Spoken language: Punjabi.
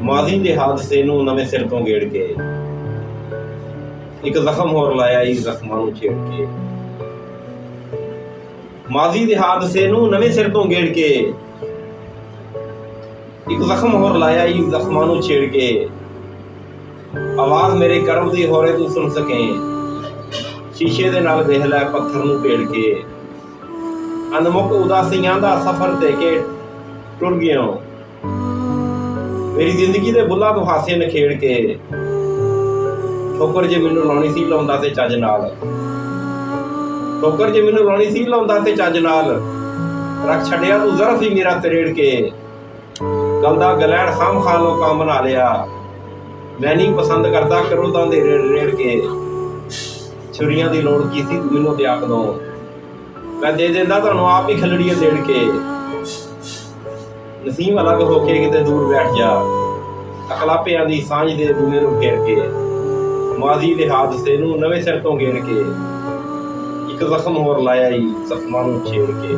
ਮਾਜ਼ੀ ਦੇ ਹਾਦਸੇ ਨੂੰ ਨਵੇਂ ਸਿਰ ਤੋਂ ਗੇੜ ਕੇ, ਇੱਕ ਜ਼ਖਮ ਹੋਰ ਲਾਇਆ ਈ ਜ਼ਖਮਾਂ ਨੂੰ ਛੇੜ ਕੇ। ਮਾਜ਼ੀ ਦੇ ਹਾਦਸੇ ਨੂੰ ਨਵੇਂ ਸਿਰ ਤੋਂ ਗੇੜ ਕੇ, ਇੱਕ ਜ਼ਖਮ ਹੋਰ ਲਾਇਆ ਈ ਜ਼ਖਮਾਂ ਨੂੰ ਛੇੜ ਕੇ। ਆਵਾਜ਼ ਮੇਰੇ ਕਰਮ ਦੀ ਹੋਰੇ ਤੂੰ ਸੁਣ ਸਕੇ, ਸ਼ੀਸ਼ੇ ਦੇ ਨਾਲ ਵੇਖ ਲੈ ਪੱਥਰ ਨੂੰ ਭੇੜ ਕੇ। ਅਨਮੁੱਕ ਉਦਾਸੀਆਂ ਦਾ ਸਫ਼ਰ ਦੇ ਕੇ ਟੁਰ ਗਿਆ, ਮੇਰੀ ਜ਼ਿੰਦਗੀ ਦੇ ਬੁੱਲਾਂ ਤੋਂ ਹਾਸੇ ਨਖੇੜ ਕੇ। ਠੋਕਰ ਜੇ ਮੈਨੂੰ ਲਾਉਣੀ ਸੀ ਲਾਉਂਦਾ ਤੇ ਚੱਜ ਨਾਲ, ਠੋਕਰ ਜੇ ਮੈਨੂੰ ਲਾਉਣੀ ਸੀ ਲਾਉਂਦਾ ਤੇ ਚੱਜ ਨਾਲ। ਰੱਖ ਛੱਡਿਆ ਤੂੰ ਜ਼ਰਫ ਹੀ ਮੇਰਾ ਤਰੇੜ ਕੇ, ਗੱਲ ਦਾ ਗਲੈਣ ਖਾਮ ਖਾ ਲੋਕਾਂ ਬਣਾ ਲਿਆ। ਮੈਂ ਨਹੀਂ ਪਸੰਦ ਕਰਦਾ ਕਰੋਦਾਂ ਦੇ ਰੇੜ ਕੇ। ਛੁਰੀਆਂ ਦੀ ਲੋੜ ਕੀ ਸੀ ਤੂੰ ਮੈਨੂੰ ਤੇ ਆਖ ਦੋ, ਮੈਂ ਦੇ ਦਿੰਦਾ ਤੁਹਾਨੂੰ ਆਪ ਹੀ ਖਲੜੀਆਂ ਦੇੜ ਕੇ। ਨਸੀਮ ਅਲੱਗ ਹੋ ਕੇ ਕਿਤੇ ਦੂਰ ਬੈਠ ਜਾ, ਅਕਲਾਪਿਆਂ ਦੀ ਸਾਂਝ ਦੇ ਬੂਹੇ ਨੂੰ ਘੇਰ ਕੇ। ਮਾਜ਼ੀ ਦੇ ਹਾਦਸੇ ਨੂੰ ਨਵੇਂ ਸਿਰ ਤੋਂ ਗੇੜ ਕੇ, ਇੱਕ ਜ਼ਖਮ ਹੋਰ ਲਾਇਆ ਈ ਜ਼ਖਮਾਂ ਨੂੰ ਛੇੜ ਕੇ।